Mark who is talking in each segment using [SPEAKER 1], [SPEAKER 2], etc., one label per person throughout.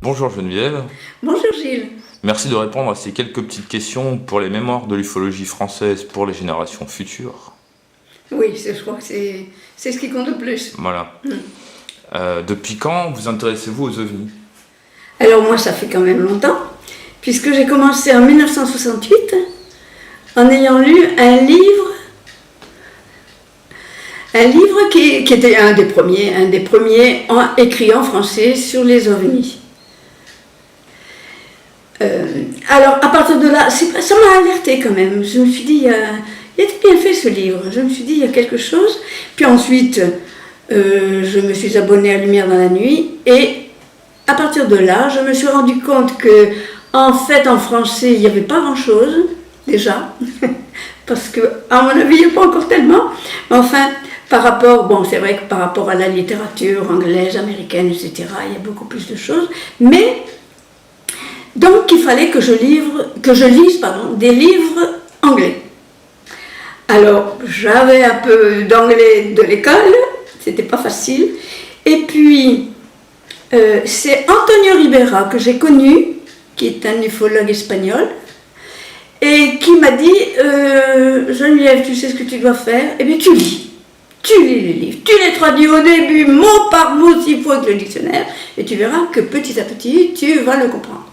[SPEAKER 1] Bonjour Geneviève,
[SPEAKER 2] Bonjour Gilles.
[SPEAKER 1] merci de répondre à ces quelques petites questions pour les mémoires de l'ufologie française pour les générations futures.
[SPEAKER 2] Oui, je crois que c'est ce qui compte le plus.
[SPEAKER 1] Voilà. Depuis quand vous intéressez-vous aux ovnis?
[SPEAKER 2] Alors moi, ça fait quand même longtemps, puisque j'ai commencé en 1968 en ayant lu un livre qui était un des premiers écrits en français sur les ovnis. Alors à partir de là, ça m'a alerté quand même. Je me suis dit, il était bien fait ce livre. Je me suis dit, il y a quelque chose. Puis ensuite, je me suis abonnée à Lumière dans la nuit. Et à partir de là, je me suis rendu compte que, en fait, en français, il n'y avait pas grand-chose, déjà. Parce que, à mon avis, il n'y a pas encore tellement. Mais enfin, c'est vrai que par rapport à la littérature anglaise, américaine, etc., il y a beaucoup plus de choses. Mais, donc, il fallait que je lise des livres anglais. Alors, j'avais un peu d'anglais de l'école, c'était pas facile. Et puis, c'est Antonio Ribera que j'ai connu, qui est un ufologue espagnol, et qui m'a dit Geneviève, tu sais ce que tu dois faire? Eh bien, tu lis les livres, tu les traduis au début, mot par mot, s'il faut, avec le dictionnaire, et tu verras que petit à petit, tu vas le comprendre.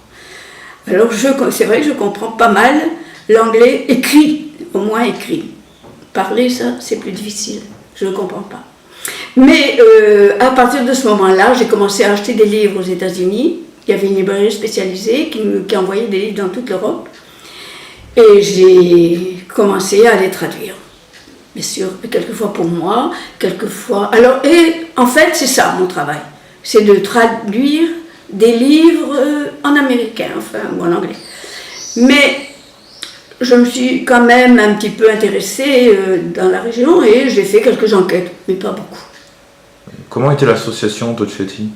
[SPEAKER 2] Alors, c'est vrai que je comprends pas mal l'anglais écrit, au moins écrit. Parler, ça, c'est plus difficile, je ne comprends pas. Mais à partir de ce moment-là, j'ai commencé à acheter des livres aux États-Unis. Il y avait une librairie spécialisée qui envoyait des livres dans toute l'Europe. Et j'ai commencé à les traduire. Bien sûr, quelquefois pour moi, quelquefois... Alors, et en fait, c'est ça mon travail. C'est de traduire des livres en américain, ou en anglais. Mais je me suis quand même un petit peu intéressée dans la région et j'ai fait quelques enquêtes, mais pas beaucoup.
[SPEAKER 1] Comment était l'association Tocetti?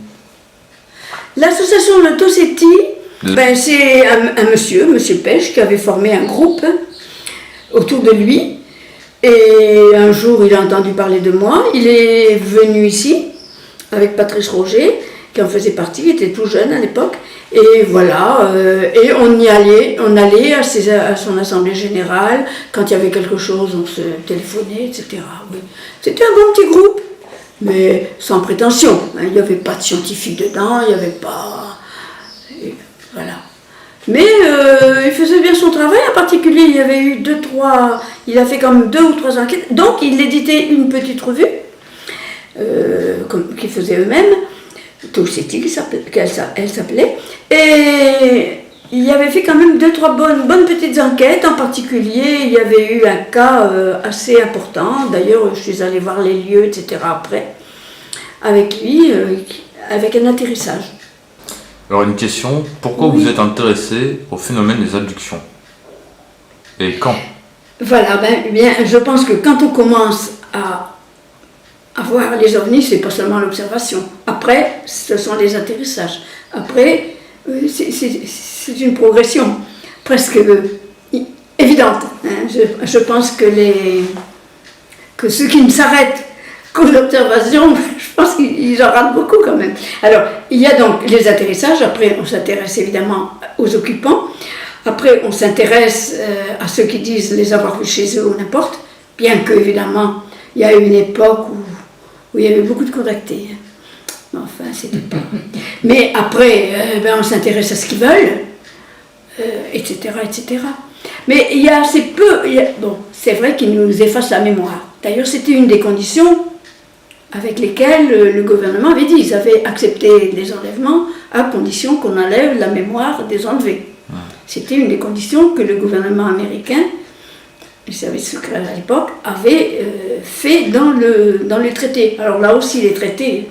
[SPEAKER 2] L'association Le Tocetti, c'est un monsieur Pêche, qui avait formé un groupe autour de lui. Et un jour, il a entendu parler de moi. Il est venu ici avec Patrice Roger, qui en faisait partie, il était tout jeune à l'époque. Et voilà, et on allait à son assemblée générale. Quand il y avait quelque chose, on se téléphonait, etc. Oui. C'était un bon petit groupe, mais sans prétention. Il n'y avait pas de scientifiques dedans, il n'y avait pas... Voilà. Mais il faisait bien son travail, en particulier il y avait eu il a fait comme 2 ou 3 enquêtes, donc il éditait une petite revue, qu'ils faisaient eux-mêmes, Tocetti, elle s'appelait, et il y avait fait quand même 2-3 bonnes petites enquêtes. En particulier, il y avait eu un cas assez important, d'ailleurs je suis allée voir les lieux, etc. après, avec lui, avec un atterrissage.
[SPEAKER 1] Alors une question, pourquoi vous êtes intéressé au phénomène des abductions? Et quand?
[SPEAKER 2] Voilà, je pense que quand on commence à voir les ovnis, c'est pas seulement l'observation. Après, ce sont les atterrissages. Après, c'est une progression presque évidente. Hein. Je pense que ceux qui ne s'arrêtent qu'aux observations, je pense qu'ils en ratent beaucoup quand même. Alors, il y a donc les atterrissages. Après, on s'intéresse évidemment aux occupants. Après, on s'intéresse à ceux qui disent les avoir vus chez eux ou n'importe. Bien que, évidemment, il y a eu une époque où il y avait beaucoup de contactés. Enfin, c'était pas... Mais après, on s'intéresse à ce qu'ils veulent, etc., etc. Mais il y a assez peu... c'est vrai qu'ils nous effacent la mémoire. D'ailleurs, c'était une des conditions avec lesquelles le gouvernement avait dit. Ils avaient accepté les enlèvements à condition qu'on enlève la mémoire des enlevés. C'était une des conditions que le gouvernement américain, le service secret à l'époque, avait fait dans les traités. Alors là aussi, les traités,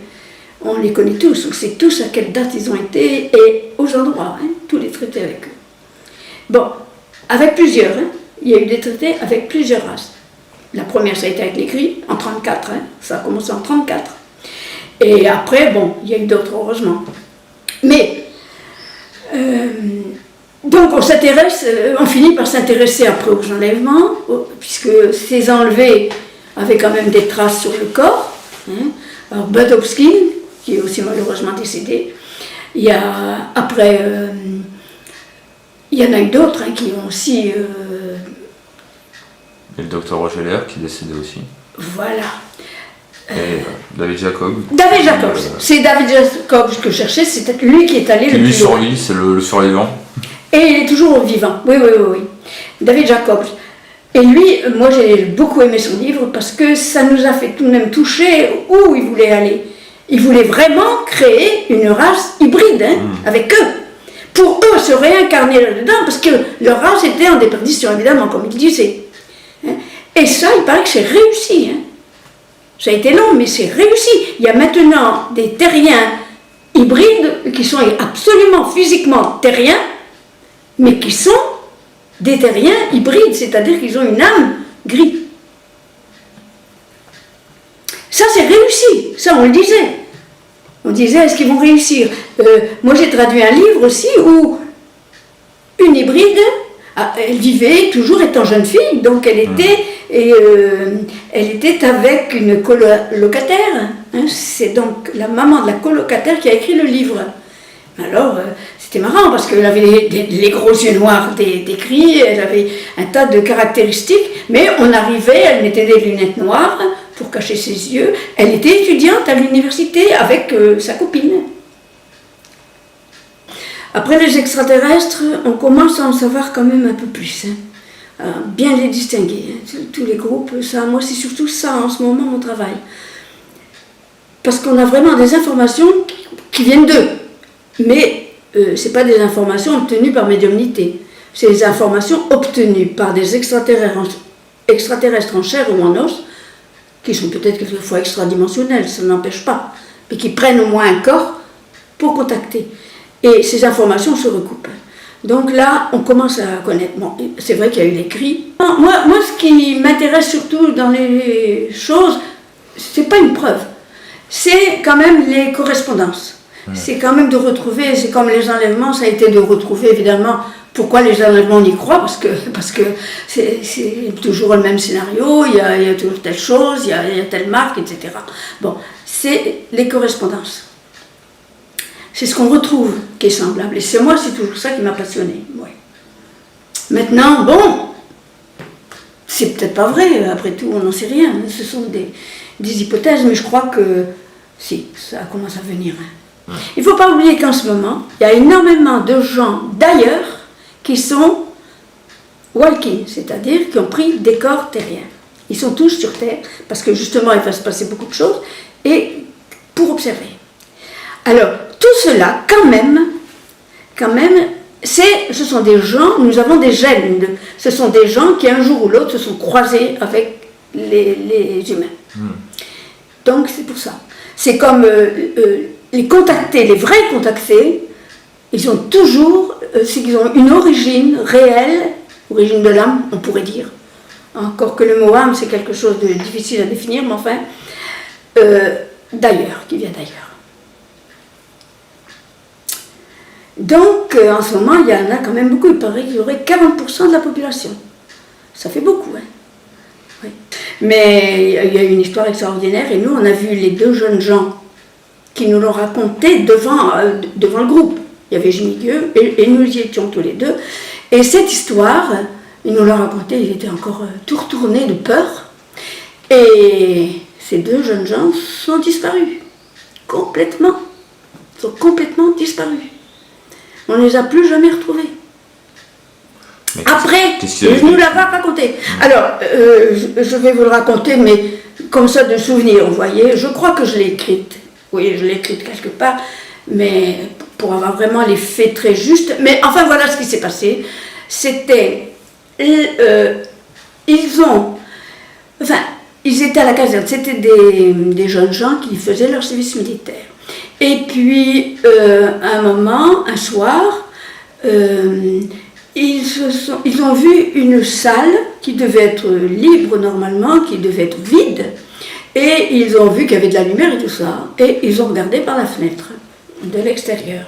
[SPEAKER 2] on les connaît tous, on sait tous à quelle date ils ont été et aux endroits, tous les traités avec eux. Bon, avec plusieurs, il y a eu des traités avec plusieurs races. La première, ça a été avec les Gris, en 1934, ça a commencé en 1934. Et après, il y a eu d'autres, heureusement. Mais, donc on finit par s'intéresser après aux enlèvements, puisque ces enlevés avaient quand même des traces sur le corps. Alors Bud Hopkins, qui est aussi malheureusement décédé, Il y a, après, il y en a eu d'autres hein, qui ont aussi...
[SPEAKER 1] Et le docteur Roger Lair qui est décédé aussi.
[SPEAKER 2] voilà.
[SPEAKER 1] Et David Jacob.
[SPEAKER 2] David Jacobs. C'est David Jacobs que je cherchais, c'est lui qui est allé
[SPEAKER 1] Qui
[SPEAKER 2] le
[SPEAKER 1] lui
[SPEAKER 2] plus loin.
[SPEAKER 1] survit, c'est le survivant.
[SPEAKER 2] Et il est toujours vivant. Oui, oui, oui, oui. David Jacobs. Et lui, moi j'ai beaucoup aimé son livre parce que ça nous a fait tout de même toucher où il voulait aller. Il voulait vraiment créer une race hybride hein, avec eux. Pour eux se réincarner là-dedans parce que leur race était en déperdition, évidemment, comme il disait. Et ça, il paraît que c'est réussi. Hein. Ça a été long, mais c'est réussi. Il y a maintenant des terriens hybrides qui sont absolument physiquement terriens, mais qui sont des terriens hybrides, c'est-à-dire qu'ils ont une âme gris. Ça, c'est réussi. Ça, on le disait. On disait, est-ce qu'ils vont réussir? Moi, j'ai traduit un livre aussi où une hybride, elle vivait toujours étant jeune fille, donc elle était avec une colocataire. Hein, c'est donc la maman de la colocataire qui a écrit le livre. Alors, c'était marrant parce qu'elle avait les gros yeux noirs des cris, elle avait un tas de caractéristiques, mais on arrivait, elle mettait des lunettes noires pour cacher ses yeux. Elle était étudiante à l'université avec sa copine. Après les extraterrestres, on commence à en savoir quand même un peu plus. Hein. Bien les distinguer, hein. Tous les groupes, ça, moi c'est surtout ça en ce moment mon travail. Parce qu'on a vraiment des informations qui viennent d'eux. Mais ce n'est pas des informations obtenues par médiumnité. C'est des informations obtenues par des extraterrestres en chair ou en os, qui sont peut-être quelquefois extradimensionnels, ça n'empêche pas, mais qui prennent au moins un corps pour contacter. Et ces informations se recoupent. Donc là, on commence à connaître. Bon, c'est vrai qu'il y a eu des cris. Moi, ce qui m'intéresse surtout dans les choses, c'est pas une preuve, c'est quand même les correspondances. C'est quand même de retrouver, c'est comme les enlèvements, ça a été de retrouver évidemment pourquoi les enlèvements on y croit, parce que c'est toujours le même scénario, il y a toujours telle chose, il y a telle marque, etc. Bon, c'est les correspondances. C'est ce qu'on retrouve qui est semblable. Et c'est toujours ça qui m'a passionné. Ouais. Maintenant, bon, c'est peut-être pas vrai, après tout, on n'en sait rien. Ce sont des hypothèses, mais je crois que si, ça commence à venir. Hein. Il ne faut pas oublier qu'en ce moment, il y a énormément de gens d'ailleurs qui sont walking, c'est-à-dire qui ont pris des corps terriens. Ils sont tous sur Terre, parce que justement, il va se passer beaucoup de choses, et pour observer. Alors, tout cela, quand même, ce sont des gens, nous avons des gènes, ce sont des gens qui un jour ou l'autre se sont croisés avec les humains. Donc, c'est pour ça. C'est comme les contactés, les vrais contactés, ils ont toujours, ils ont une origine réelle, origine de l'âme, on pourrait dire. Encore que le mot âme, c'est quelque chose de difficile à définir, mais enfin, d'ailleurs, qui vient d'ailleurs. Donc, en ce moment, il y en a quand même beaucoup. Il paraît qu'il y aurait 40% de la population. Ça fait beaucoup, hein. Oui. Mais il y a une histoire extraordinaire, et nous, on a vu les deux jeunes gens qui nous l'ont raconté devant le groupe. Il y avait Jimmy Dieu, et nous y étions tous les deux. Et cette histoire, ils nous l'ont racontée, ils étaient encore tout retournés de peur. Et ces deux jeunes gens sont disparus. Complètement. Ils sont complètement disparus. On ne les a plus jamais retrouvés.
[SPEAKER 1] Mais
[SPEAKER 2] Après, je nous l'avais raconté. Alors, je vais vous le raconter, mais comme ça de souvenir, vous voyez. Je crois que je l'ai écrite. Oui, je l'ai écrite quelque part, mais pour avoir vraiment les faits très justes. Mais enfin, voilà ce qui s'est passé. C'était... ils étaient à la caserne. C'était des jeunes gens qui faisaient leur service militaire. Et puis, à un moment, un soir, ils ont vu une salle qui devait être libre normalement, qui devait être vide, et ils ont vu qu'il y avait de la lumière et tout ça, et ils ont regardé par la fenêtre de l'extérieur.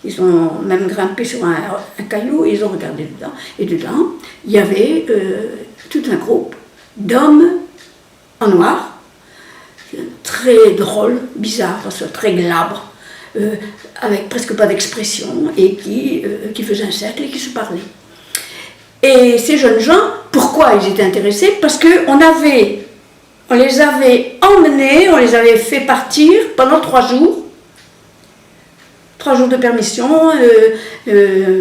[SPEAKER 2] Ils ont même grimpé sur un caillou, et ils ont regardé dedans, et dedans, il y avait tout un groupe d'hommes en noir, très drôle, bizarre, parce que très glabre, avec presque pas d'expression, et qui faisaient un cercle et qui se parlaient. Et ces jeunes gens, pourquoi ils étaient intéressés? Parce qu'on les avait emmenés, on les avait fait partir pendant 3 jours. 3 jours de permission,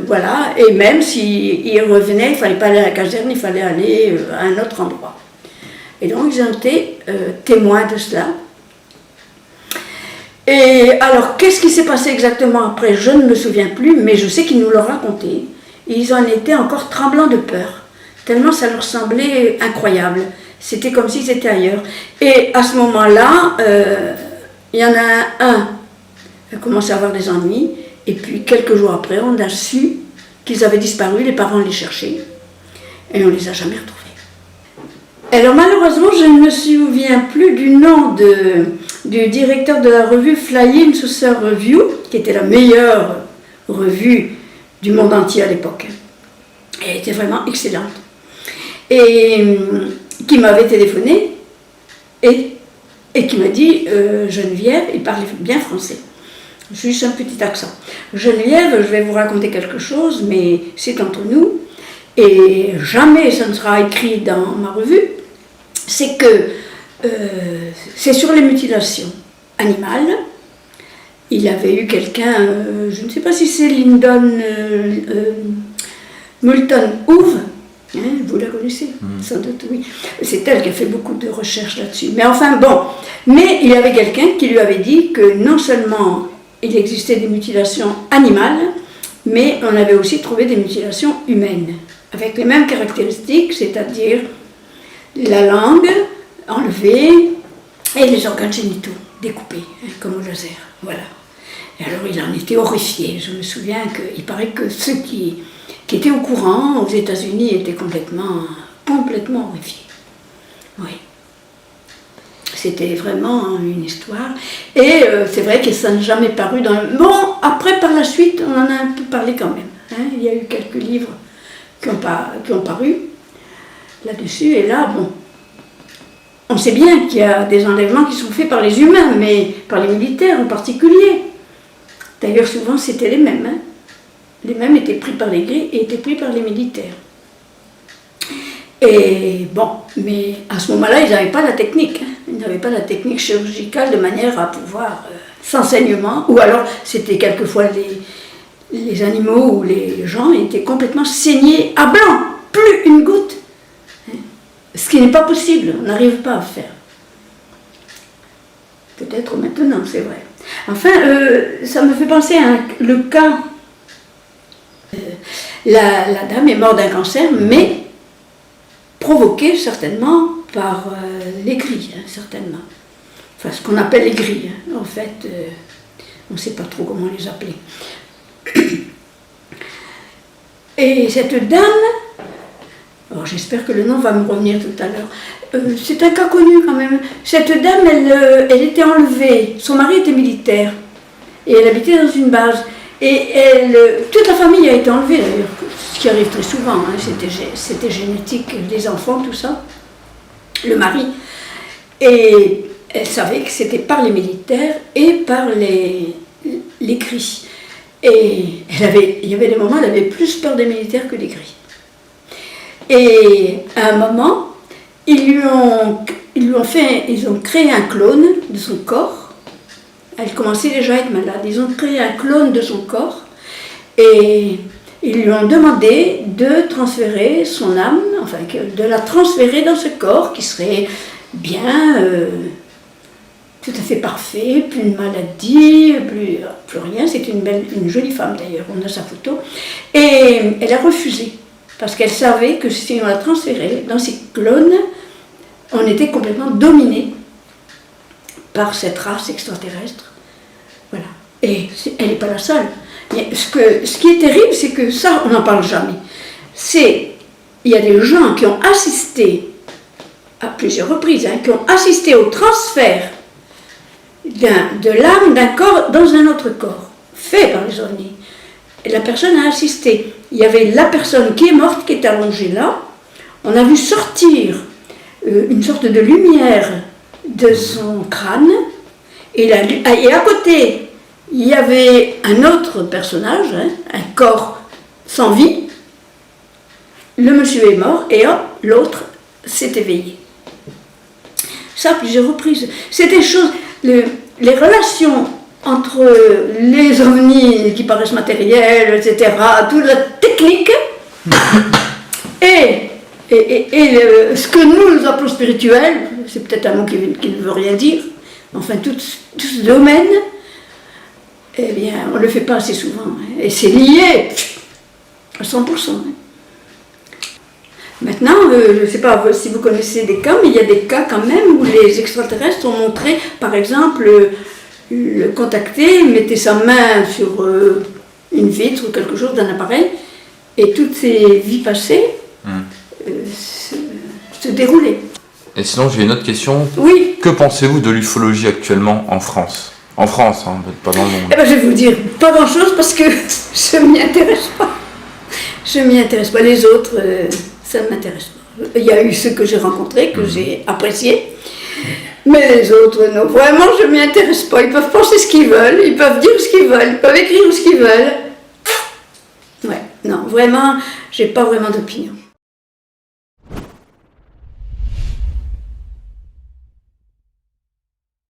[SPEAKER 2] voilà. Et même s'ils revenaient, il ne fallait pas aller à la caserne, il fallait aller à un autre endroit. Et donc ils ont été témoins de cela. Et alors, qu'est-ce qui s'est passé exactement après? Je ne me souviens plus, mais je sais qu'ils nous l'ont raconté. Et ils en étaient encore tremblants de peur, tellement ça leur semblait incroyable. C'était comme s'ils étaient ailleurs. Et à ce moment-là, il y en a un qui a commencé à avoir des ennuis, et puis quelques jours après, on a su qu'ils avaient disparu, les parents les cherchaient, et on ne les a jamais retrouvés. Alors malheureusement, je ne me souviens plus du nom du directeur de la revue Flying Saucer Review, qui était la meilleure revue du monde entier à l'époque. Elle était vraiment excellente. Et qui m'avait téléphoné et qui m'a dit Geneviève, il parlait bien français, juste un petit accent. Geneviève, je vais vous raconter quelque chose, mais c'est entre nous, et jamais ça ne sera écrit dans ma revue. C'est que c'est sur les mutilations animales. Il avait eu quelqu'un, je ne sais pas si c'est Lyndon Moulton Howe, hein, vous la connaissez, sans doute, oui. C'est elle qui a fait beaucoup de recherches là-dessus. Mais enfin, bon. Mais il y avait quelqu'un qui lui avait dit que non seulement il existait des mutilations animales, mais on avait aussi trouvé des mutilations humaines, avec les mêmes caractéristiques, c'est-à-dire la langue enlevée et les organes génitaux découpés, hein, comme au laser. Voilà. Et alors il en était horrifié. Je me souviens qu'il paraît que ceux qui étaient au courant aux États-Unis étaient complètement horrifiés. Oui. C'était vraiment une histoire. Et c'est vrai que ça n'a jamais paru dans le... Bon, après, par la suite, on en a un peu parlé quand même. Hein. Il y a eu quelques livres qui ont paru là-dessus. Et là, bon, on sait bien qu'il y a des enlèvements qui sont faits par les humains, mais par les militaires en particulier. D'ailleurs, souvent, c'était les mêmes. Hein. Les mêmes étaient pris par les gris et étaient pris par les militaires. Et bon, mais à ce moment-là, ils n'avaient pas la technique. Hein. Ils n'avaient pas la technique chirurgicale de manière à pouvoir, sans saignement, ou alors c'était quelquefois les animaux ou les gens étaient complètement saignés à blanc, plus une goutte. Ce qui n'est pas possible, on n'arrive pas à faire. Peut-être maintenant, c'est vrai. Enfin, ça me fait penser à le cas. La dame est morte d'un cancer, mais provoqué certainement par les grilles, hein, certainement. Enfin, ce qu'on appelle les grilles. Hein. En fait, on ne sait pas trop comment les appeler. Et cette dame, alors j'espère que le nom va me revenir tout à l'heure, c'est un cas connu quand même. Cette dame, elle était enlevée, son mari était militaire, et elle habitait dans une base. Et toute la famille a été enlevée d'ailleurs, ce qui arrive très souvent, hein, c'était génétique, les enfants, tout ça, le mari. Et elle savait que c'était par les militaires et par les gris. Et il y avait des moments où elle avait plus peur des militaires que des gris. Et à un moment, ils ont créé un clone de son corps. Elle commençait déjà à être malade. Ils ont créé un clone de son corps et ils lui ont demandé de transférer son âme, enfin de la transférer dans ce corps qui serait bien, tout à fait parfait, plus de maladie, plus rien. C'est une jolie femme d'ailleurs, on a sa photo. Et elle a refusé parce qu'elle savait que si on la transférait dans ces clones, on était complètement dominé par cette race extraterrestre. Voilà. Et elle n'est pas la seule. Ce qui est terrible, c'est que ça, on n'en parle jamais. Il y a des gens qui ont assisté, à plusieurs reprises, hein, qui ont assisté au transfert de l'âme d'un corps dans un autre corps, fait par les ovnis. Et la personne a assisté. Il y avait la personne qui est morte, qui est allongée là. On a vu sortir une sorte de lumière de son crâne, et à côté, il y avait un autre personnage, hein, un corps sans vie. Le monsieur est mort et hop, l'autre s'est éveillé. Ça à plusieurs reprises. C'est des choses, les relations entre les ovnis qui paraissent matériels, etc., toute la technique, et ce que nous appelons spirituel, c'est peut-être un mot qui ne veut rien dire, mais enfin tout ce domaine, eh bien, on ne le fait pas assez souvent. Hein, et c'est lié à 100%. Hein. Maintenant, je ne sais pas si vous connaissez des cas, mais il y a des cas quand même où les extraterrestres ont montré, par exemple, le contacter, mettait sa main sur une vitre ou quelque chose d'un appareil, et toutes ces vies passées se déroulaient.
[SPEAKER 1] Et sinon, j'ai une autre question.
[SPEAKER 2] Oui.
[SPEAKER 1] Que pensez-vous de l'ufologie actuellement en France? En France, hein, pas dans le monde.
[SPEAKER 2] Eh ben, je vais vous dire pas grand-chose parce que je ne m'y intéresse pas. Je ne m'y intéresse pas. Les autres, ça ne m'intéresse pas. Il y a eu ceux que j'ai rencontrés, que j'ai appréciés. Mais les autres, non. Vraiment, je ne m'y intéresse pas. Ils peuvent penser ce qu'ils veulent, ils peuvent dire ce qu'ils veulent, ils peuvent écrire ce qu'ils veulent. Ouais, non, vraiment, j'ai pas vraiment d'opinion.